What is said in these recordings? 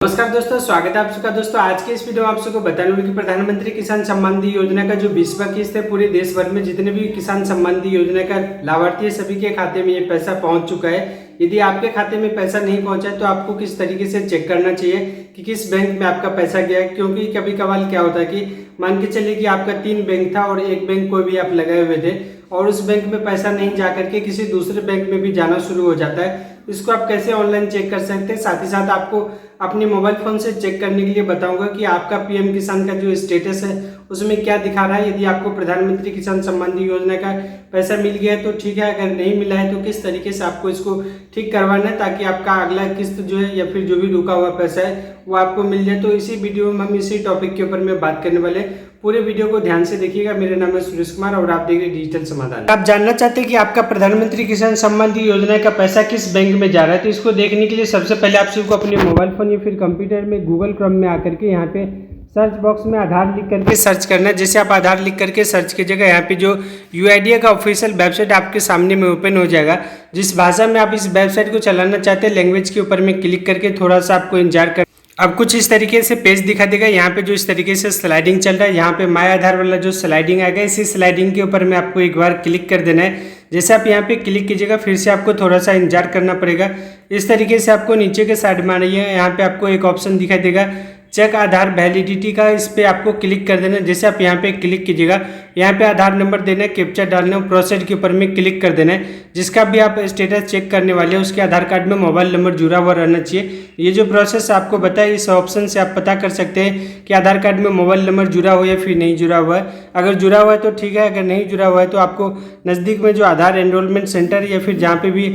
नमस्कार दोस्तों, स्वागत है आप सबका। दोस्तों आज के इस वीडियो में आप सबको बताने वाले कि प्रधानमंत्री किसान सम्मान निधि योजना का जो 20वां किस्त है, पूरे देश भर में जितने भी किसान सम्मान निधि योजना का लाभार्थी है सभी के खाते में ये पैसा पहुंच चुका है। यदि आपके खाते में पैसा नहीं पहुंचा है तो आपको किस तरीके से चेक करना चाहिए कि किस बैंक में आपका पैसा गया है, क्योंकि कभी कभार क्या होता है कि मान के चलिए कि आपका 3 बैंक था और एक बैंक कोई भी आप लगाए हुए थे और उस बैंक में पैसा नहीं जा करके किसी दूसरे बैंक में भी जाना शुरू हो जाता है। इसको आप कैसे ऑनलाइन चेक कर सकते हैं, साथ ही साथ आपको अपने मोबाइल फोन से चेक करने के लिए बताऊंगा कि आपका पीएम किसान का जो स्टेटस है उसमें क्या दिखा रहा है। यदि आपको प्रधानमंत्री किसान सम्मान निधि योजना का पैसा मिल गया है तो ठीक है, अगर नहीं मिला है तो किस तरीके से आपको इसको ठीक करवाना है ताकि आपका अगला किस्त जो है या फिर जो भी रुका हुआ पैसा है वो आपको मिल जाए। तो इसी वीडियो में हम इसी टॉपिक के ऊपर में बात करने वाले हैं। पूरे वीडियो को ध्यान से देखिएगा। मेरा नाम है सुरेश कुमार और आप देख रहे हैं डिजिटल समाधान। आप जानना चाहते हैं कि आपका प्रधानमंत्री किसान सम्मान निधि योजना का पैसा किस बैंक में जा रहा है, तो इसको देखने के लिए सबसे पहले आप सबको अपने मोबाइल फोन या फिर कंप्यूटर में गूगल क्रोम में आकर के यहाँ पे सर्च बॉक्स में आधार लिख करके सर्च करना है। जैसे आप आधार लिख करके सर्च कीजिएगा, यहाँ पे जो यूआईडीए का ऑफिशियल वेबसाइट आपके सामने में ओपन हो जाएगा। जिस भाषा में आप इस वेबसाइट को चलाना चाहते हैं लैंग्वेज के ऊपर में क्लिक करके थोड़ा सा आपको इंतजार कर अब कुछ इस तरीके से पेज दिखा देगा। यहाँ पे जो इस तरीके से स्लाइडिंग चल रहा है, यहाँ पे माय आधार वाला जो स्लाइडिंग आएगा, इसी स्लाइडिंग के ऊपर में आपको एक बार क्लिक कर देना है। जैसे आप यहाँ पे क्लिक कीजिएगा फिर से आपको थोड़ा सा इंतजार करना पड़ेगा। इस तरीके से आपको नीचे के साइड में आना है, यहाँ पे आपको एक ऑप्शन दिखाई देगा चेक आधार वैलिडिटी का, इस पे आपको क्लिक कर देना है। जैसे आप यहाँ पे क्लिक कीजिएगा, यहाँ पे आधार नंबर देना है, कैप्चा डालना है, प्रोसेस के ऊपर में क्लिक कर देना है। जिसका भी आप स्टेटस चेक करने वाले हैं उसके आधार कार्ड में मोबाइल नंबर जुड़ा हुआ रहना चाहिए। ये जो प्रोसेस आपको बताया इस ऑप्शन से आप पता कर सकते हैं कि आधार कार्ड में मोबाइल नंबर जुड़ा हुआ है फिर नहीं जुड़ा हुआ है। अगर जुड़ा हुआ है तो ठीक है, अगर नहीं जुड़ा हुआ है तो आपको नज़दीक में जो आधार एनरोलमेंट सेंटर या फिर जहाँ पे भी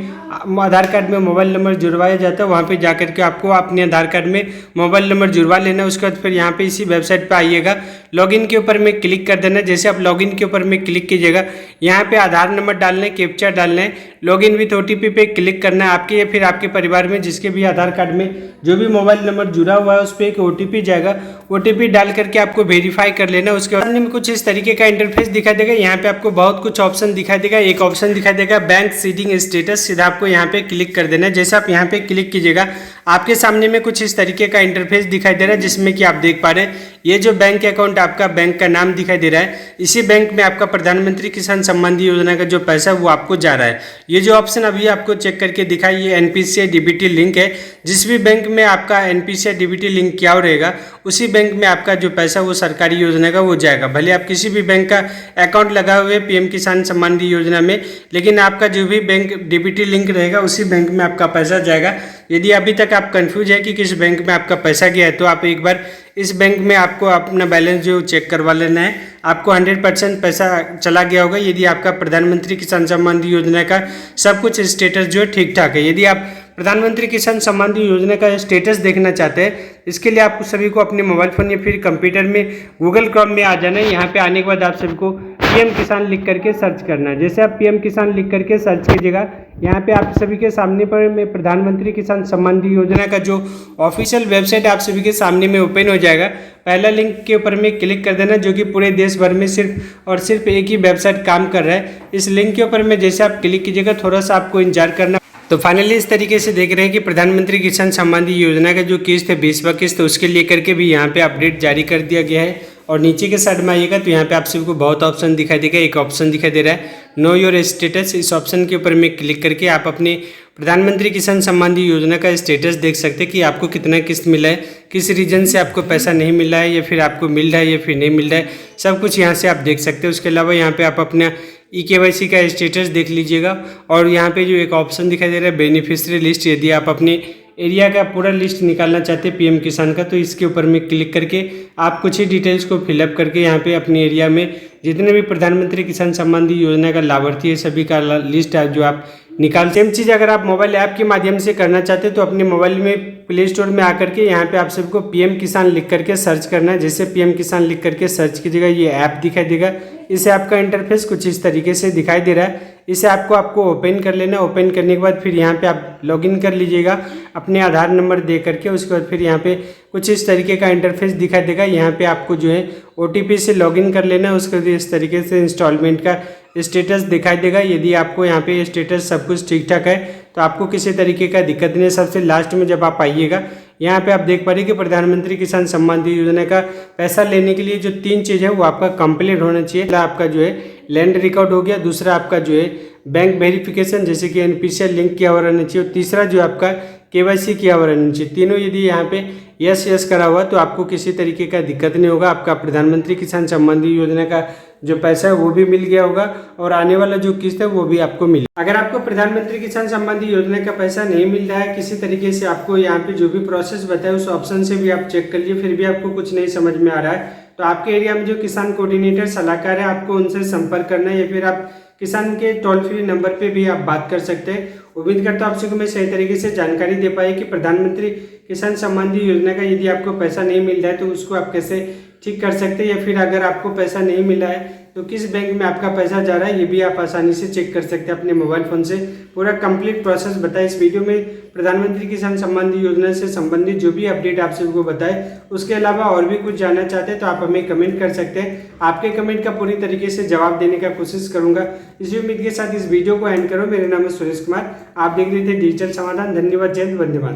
आधार कार्ड में मोबाइल नंबर जुड़वाया जाता है वहाँ पे जा करके आपको अपने आधार कार्ड में मोबाइल नंबर जुड़वा लेना है। उसके बाद फिर यहाँ पे इसी वेबसाइट पे आइएगा, लॉगिन के ऊपर में क्लिक कर देना है। जैसे आप लॉगिन के ऊपर में क्लिक कीजिएगा, यहाँ पे आधार नंबर डालना है, कैप्चा डालना है, लॉगिन विथ ओटीपी पे क्लिक करना है। आपके या फिर आपके परिवार में जिसके भी आधार कार्ड में जो भी मोबाइल नंबर जुड़ा हुआ है उस पर एक ओटीपी जाएगा, ओटीपी डाल करके आपको वेरीफाई कर लेना। उसके बाद में कुछ इस तरीके का इंटरफेस दिखाई देगा। यहाँ पे आपको बहुत कुछ ऑप्शन दिखाई देगा। एक ऑप्शन दिखाई देगा बैंक सीडिंग स्टेटस, सीधा आपको यहाँ पे क्लिक कर देना है। जैसे आप यहाँ पे क्लिक कीजिएगा आपके सामने में कुछ इस तरीके का इंटरफेस दिखाई दे रहा है, जिसमें कि आप देख पा रहे हैं ये जो बैंक अकाउंट आपका बैंक का नाम दिखाई दे रहा है, इसी बैंक में आपका प्रधानमंत्री किसान सम्मान निधि योजना का जो पैसा है वो आपको जा रहा है। ये जो ऑप्शन अभी आपको चेक करके दिखाई, ये एनपीसीआई डीबीटी लिंक है। जिस भी बैंक में आपका एनपीसीआई डीबीटी लिंक किया रहेगा उसी बैंक में आपका जो पैसा वो सरकारी योजना का वो जाएगा। भले आप किसी भी बैंक का अकाउंट लगाए हुए पीएम किसान सम्मान निधि योजना में, लेकिन आपका जो भी बैंक डीबीटी लिंक रहेगा उसी बैंक में आपका पैसा जाएगा। यदि अभी तक आप कंफ्यूज है कि किस बैंक में आपका पैसा गया है तो आप एक बार इस बैंक में आपको अपना बैलेंस जो चेक करवा लेना है। आपको 100% पैसा चला गया होगा यदि आपका प्रधानमंत्री किसान सम्मान निधि योजना का सब कुछ स्टेटस जो है ठीक ठाक है। यदि आप प्रधानमंत्री किसान सम्मान निधि योजना का स्टेटस देखना चाहते हैं, इसके लिए आपको सभी को अपने मोबाइल फोन या फिर कंप्यूटर में गूगल क्रोम में आ जाना है। यहाँ पे आने के बाद आप सभी को पीएम किसान लिख करके सर्च करना है। जैसे आप पीएम किसान लिख करके सर्च कीजिएगा, यहाँ पे आप सभी के सामने पर में प्रधानमंत्री किसान सम्मान निधि योजना का जो ऑफिशियल वेबसाइट आप सभी के सामने में ओपन हो जाएगा। पहला लिंक के ऊपर में क्लिक कर देना, जो कि पूरे देश भर में सिर्फ और सिर्फ एक ही वेबसाइट काम कर रहा है। इस लिंक के ऊपर में जैसे आप क्लिक कीजिएगा थोड़ा सा आपको इंतजार करना। तो फाइनली इस तरीके से देख रहे हैं कि प्रधानमंत्री किसान सम्मान निधि योजना का जो किस्त है 20वां किस्त, उसके लेकर के भी यहाँ पे अपडेट जारी कर दिया गया है। और नीचे के साइड में आइएगा तो यहाँ पे आप सभी को बहुत ऑप्शन दिखाई देगा। एक ऑप्शन दिखाई दे रहा है नो योर स्टेटस, इस ऑप्शन के ऊपर में क्लिक करके आप अपने प्रधानमंत्री किसान सम्मान निधि योजना का स्टेटस देख सकते हैं कि आपको कितना किस्त मिला है, किस रीजन से आपको पैसा नहीं मिला है या फिर आपको मिल रहा है या फिर नहीं मिल रहा है, सब कुछ यहाँ से आप देख सकते हैं। उसके अलावा यहाँ पे आप अपना EKYC का स्टेटस देख लीजिएगा। और यहाँ पे जो एक ऑप्शन दिखाई दे रहा है बेनिफिशियरी लिस्ट, यदि आप अपने एरिया का पूरा लिस्ट निकालना चाहते हैं पीएम किसान का तो इसके ऊपर में क्लिक करके आप कुछ ही डिटेल्स को फिलअप करके यहाँ पे अपने एरिया में जितने भी प्रधानमंत्री किसान सम्मान निधि योजना का लाभार्थी है सभी का लिस्ट है जो आप निकाल। सेम चीज़ अगर आप मोबाइल ऐप के माध्यम से करना चाहते हैं तो अपने मोबाइल में प्ले स्टोर में आकर के यहाँ पे आप सबको पीएम किसान लिख करके सर्च करना है। जैसे पीएम किसान लिख करके सर्च कीजिएगा ये ऐप दिखाई देगा। इस ऐप का इंटरफेस कुछ इस तरीके से दिखाई दे रहा है। इस ऐप को आपको ओपन कर लेना। ओपन करने के बाद फिर यहाँ पे आप लॉगिन कर लीजिएगा अपने आधार नंबर दे करके। उसके बाद फिर यहाँ पे कुछ इस तरीके का इंटरफेस दिखाई देगा। यहाँ पे आपको जो है ओटीपी से लॉगिन कर लेना है। उसके बाद इस तरीके से इंस्टॉलमेंट का स्टेटस दिखाई देगा। यदि आपको यहाँ पे स्टेटस सब कुछ ठीक ठाक है तो आपको किसी तरीके का दिक्कत नहीं है। सबसे लास्ट में जब आप आइएगा यहाँ पे आप देख पा रहे हैं कि प्रधानमंत्री किसान सम्मान निधि योजना का पैसा लेने के लिए जो 3 चीज़ है वो आपका कंप्लीट होना चाहिए। पहला आपका जो है लैंड रिकॉर्ड हो गया, दूसरा आपका जो है बैंक वेरिफिकेशन जैसे कि NPCI लिंक किया हुआ रहना चाहिए, और तीसरा जो आपका KYC किया हुआ रहना चाहिए। तीनों यदि यहाँ पे यस करा हुआ तो आपको किसी तरीके का दिक्कत नहीं होगा, आपका प्रधानमंत्री किसान सम्मान निधि योजना का जो पैसा है वो भी मिल गया होगा और आने वाला जो किस्त है वो भी आपको मिले। अगर आपको प्रधानमंत्री किसान सम्मान निधि योजना का पैसा नहीं मिल रहा है किसी तरीके से, आपको यहाँ पे जो भी प्रोसेस बताया उस ऑप्शन से भी आप चेक कर लीजिए, फिर भी आपको कुछ नहीं समझ में आ रहा है तो आपके एरिया में जो किसान कोऑर्डिनेटर सलाहकार है आपको उनसे संपर्क करना है, या फिर आप किसान के टोल फ्री नंबर पे भी आप बात कर सकते हैं। उम्मीद करता हूँ आप सबको मैं सही तरीके से जानकारी दे पाई कि प्रधानमंत्री किसान सम्मान निधि योजना का यदि आपको पैसा नहीं मिल रहा है तो उसको आप कैसे ठीक कर सकते हैं, या फिर अगर आपको पैसा नहीं मिला है तो किस बैंक में आपका पैसा जा रहा है ये भी आप आसानी से चेक कर सकते हैं अपने मोबाइल फ़ोन से। पूरा कंप्लीट प्रोसेस बताया इस वीडियो में, प्रधानमंत्री किसान सम्मान निधि योजना से संबंधित जो भी अपडेट आप सबको बताए। उसके अलावा और भी कुछ जानना चाहते हैं तो आप हमें कमेंट कर सकते हैं, आपके कमेंट का पूरी तरीके से जवाब देने का कोशिश करूंगा। इसी उम्मीद के साथ इस वीडियो को एंड करो। मेरा नाम है सुरेश कुमार, आप देख रहे थे डिजिटल समाधान। धन्यवाद, जय हिंद, वंदे मातरम।